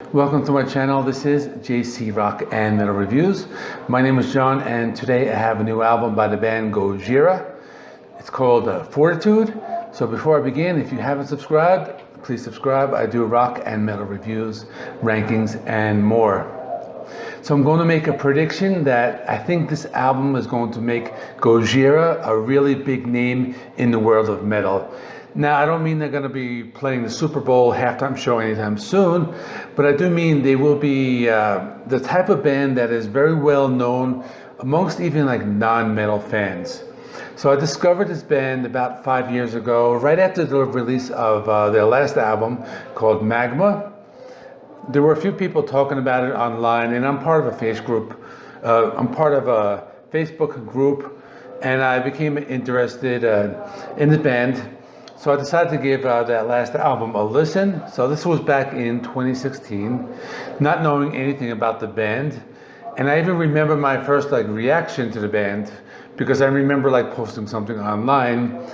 Welcome to my channel. This is JC Rock and Metal Reviews. My name is John, and today I have a new album by the band Gojira. It's called Fortitude. So before I begin, if you haven't subscribed, please subscribe. I do rock and metal reviews, rankings, and more. So I'm going to make a prediction that I think this album is going to make Gojira a really big name in the world of metal. Now, I don't mean they're going to be playing the Super Bowl halftime show anytime soon, but I do mean they will be the type of band that is very well known amongst even like non-metal fans. So I discovered this band about 5 years ago, right after the release of their last album called Magma. There were a few people talking about it online, and I'm part of a Facebook group, and I became interested in the band. So I decided to give that last album a listen. So this was back in 2016, not knowing anything about the band. And I even remember my first reaction to the band, because I remember posting something online.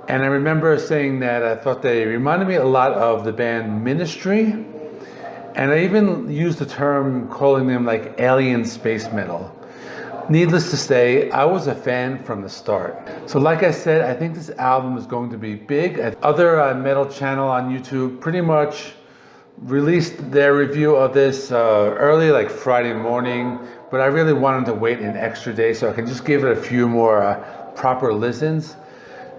And I remember saying that I thought they reminded me a lot of the band Ministry. And I even used the term calling them alien space metal. Needless to say, I was a fan from the start. So like I said, I think this album is going to be big. Other metal channel on YouTube pretty much released their review of this early, Friday morning, but I really wanted to wait an extra day so I can just give it a few more proper listens.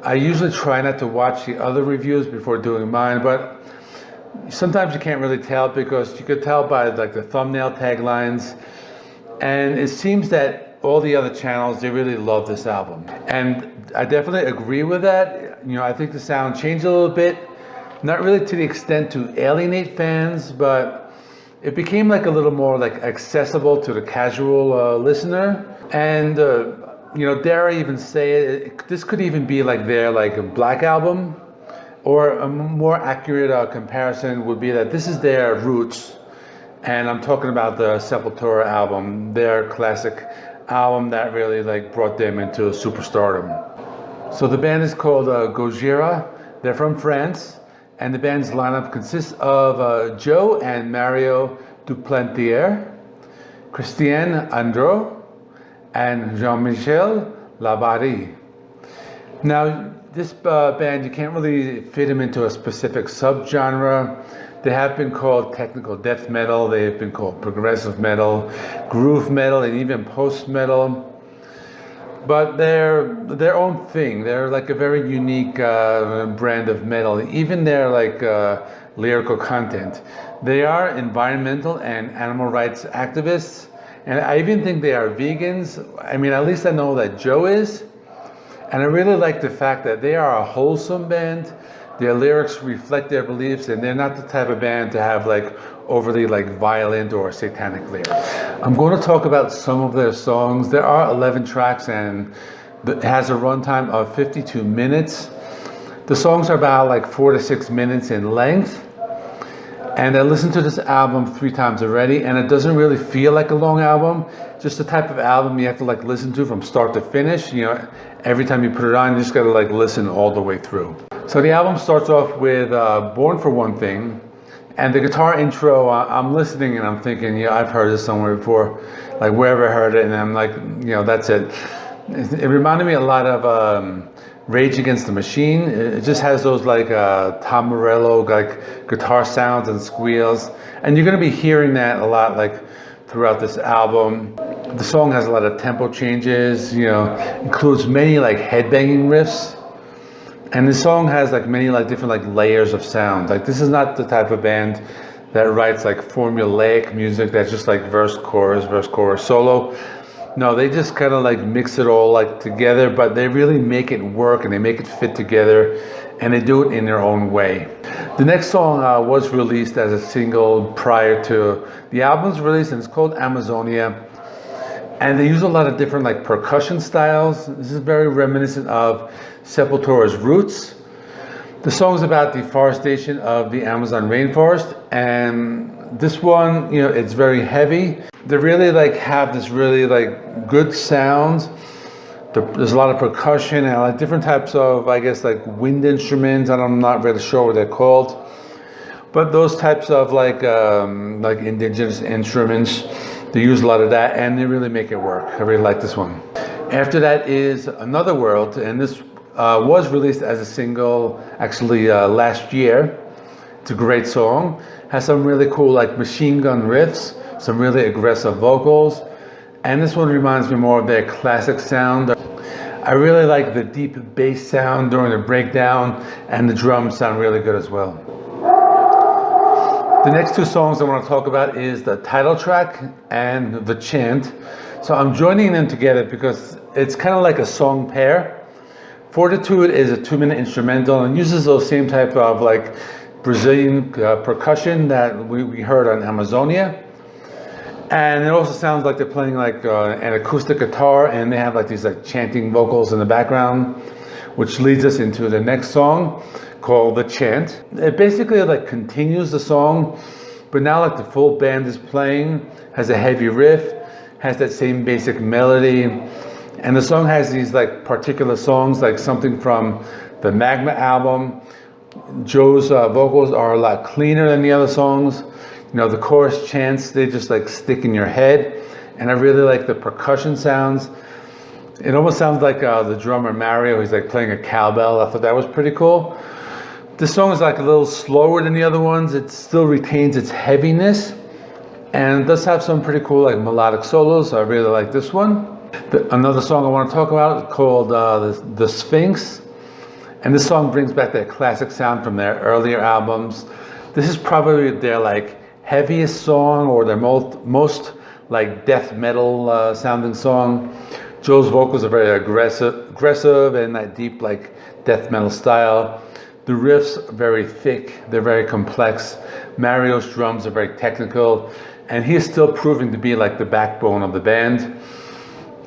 I usually try not to watch the other reviews before doing mine, but sometimes you can't really tell, because you could tell by the thumbnail taglines. And it seems that all the other channels, they really love this album. And I definitely agree with that. I think the sound changed a little bit, not really to the extent to alienate fans, but it became a little more accessible to the casual listener. And dare I even say it, this could even be their Black Album, or a more accurate comparison would be that this is their Roots. And I'm talking about the Sepultura album, their classic album that really brought them into superstardom. So the band is called Gojira. They're from France, and the band's lineup consists of Joe and Mario Duplantier, Christian Andreu, and Jean-Michel Labadie. Now, this band, you can't really fit them into a specific subgenre. They have been called technical death metal, they have been called progressive metal, groove metal, and even post-metal. But they're their own thing. They're a very unique brand of metal, even their lyrical content. They are environmental and animal rights activists, and I even think they are vegans. I mean, at least I know that Joe is. And I really like the fact that they are a wholesome band. Their lyrics reflect their beliefs, and they're not the type of band to have overly violent or satanic lyrics. I'm going to talk about some of their songs. There are 11 tracks, and it has a runtime of 52 minutes. The songs are about 4 to 6 minutes in length. And I listened to this album 3 times already, and it doesn't really feel like a long album. Just the type of album you have to listen to from start to finish. Every time you put it on, you just gotta listen all the way through. So the album starts off with Born for One Thing, and the guitar intro, I'm listening and I'm thinking, yeah, I've heard this somewhere before, wherever I heard it, and I'm that's it. It reminded me a lot of Rage Against the Machine. It just has those Tom Morello guitar sounds and squeals, and you're gonna be hearing that a lot throughout this album. The song has a lot of tempo changes, includes many headbanging riffs, and the song has many different layers of sound. This is not the type of band that writes formulaic music that's just verse, chorus, solo. No, they just kind of mix it all together, but they really make it work and they make it fit together, and they do it in their own way. The next song was released as a single prior to the album's release, and it's called Amazonia. And they use a lot of different percussion styles. This is very reminiscent of Sepultura's Roots. The song's about deforestation of the Amazon rainforest, and this one, it's very heavy. They really have this really good sound. There's a lot of percussion and different types of, I guess, wind instruments, and I'm not really sure what they're called. But those types of like indigenous instruments, they use a lot of that, and they really make it work. I really like this one. After that is Another World, and this was released as a single actually last year. It's a great song. Has some really cool like machine gun riffs, some really aggressive vocals, and this one reminds me more of their classic sound. I really like the deep bass sound during the breakdown, and the drums sound really good as well. The next two songs I want to talk about is the title track and the chant. So I'm joining them together because it's kind of like a song pair. Fortitude is a 2-minute instrumental and uses those same type of like Brazilian percussion that we heard on Amazonia. And it also sounds like they're playing like an acoustic guitar, and they have like these like chanting vocals in the background, which leads us into the next song called The Chant. It basically like continues the song, but now like the full band is playing, has a heavy riff, has that same basic melody, and the song has these like particular songs, like something from the Magma album. Joe's vocals are a lot cleaner than the other songs. You know, the chorus chants, they just like stick in your head, and I really like the percussion sounds. It almost sounds like the drummer Mario, he's like playing a cowbell. I thought that was pretty cool. This song is like a little slower than the other ones. It still retains its heaviness, and it does have some pretty cool like melodic solos. So I really like this one. Another song I want to talk about is called the Sphinx, and this song brings back that classic sound from their earlier albums. This is probably their like heaviest song, or their most like death metal sounding song. Joe's vocals are very aggressive and that deep like death metal style. The riffs are very thick, they're very complex. Mario's drums are very technical, and he is still proving to be like the backbone of the band.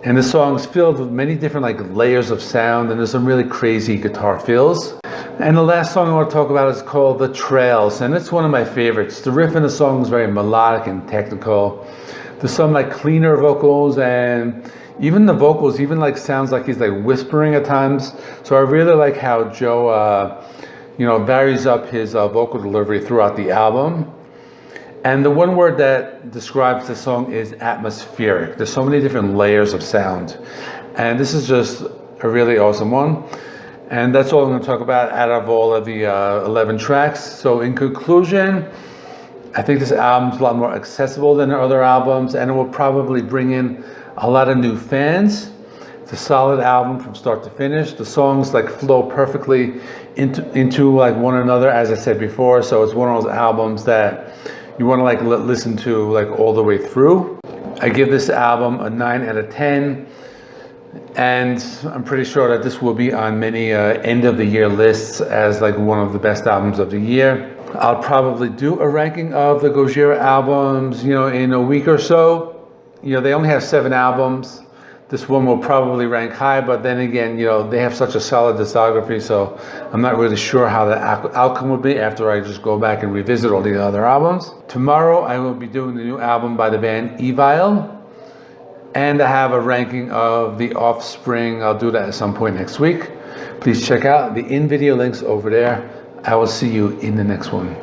And the song is filled with many different like layers of sound, and there's some really crazy guitar fills. And the last song I want to talk about is called The Trails, and it's one of my favorites. The riff in the song is very melodic and technical. There's some like cleaner vocals, and even the vocals even like sounds like he's like whispering at times. So I really like how Joe varies up his vocal delivery throughout the album. And the one word that describes the song is atmospheric. There's so many different layers of sound, and this is just a really awesome one. And that's all I'm going to talk about out of all of the 11 tracks. So in conclusion, I think this album's a lot more accessible than their other albums, and it will probably bring in a lot of new fans. It's a solid album from start to finish. The songs like flow perfectly into like one another, as I said before. So it's one of those albums that you want to like listen to like all the way through. I give this album a 9 out of 10. And I'm pretty sure that this will be on many end of the year lists as like one of the best albums of the year. I'll probably do a ranking of the Gojira albums, in a week or so. They only have 7 albums. This one will probably rank high, but then again, they have such a solid discography, so I'm not really sure how the outcome will be after I just go back and revisit all the other albums. Tomorrow, I will be doing the new album by the band Evil. And I have a ranking of The Offspring. I'll do that at some point next week. Please check out the in-video links over there. I will see you in the next one.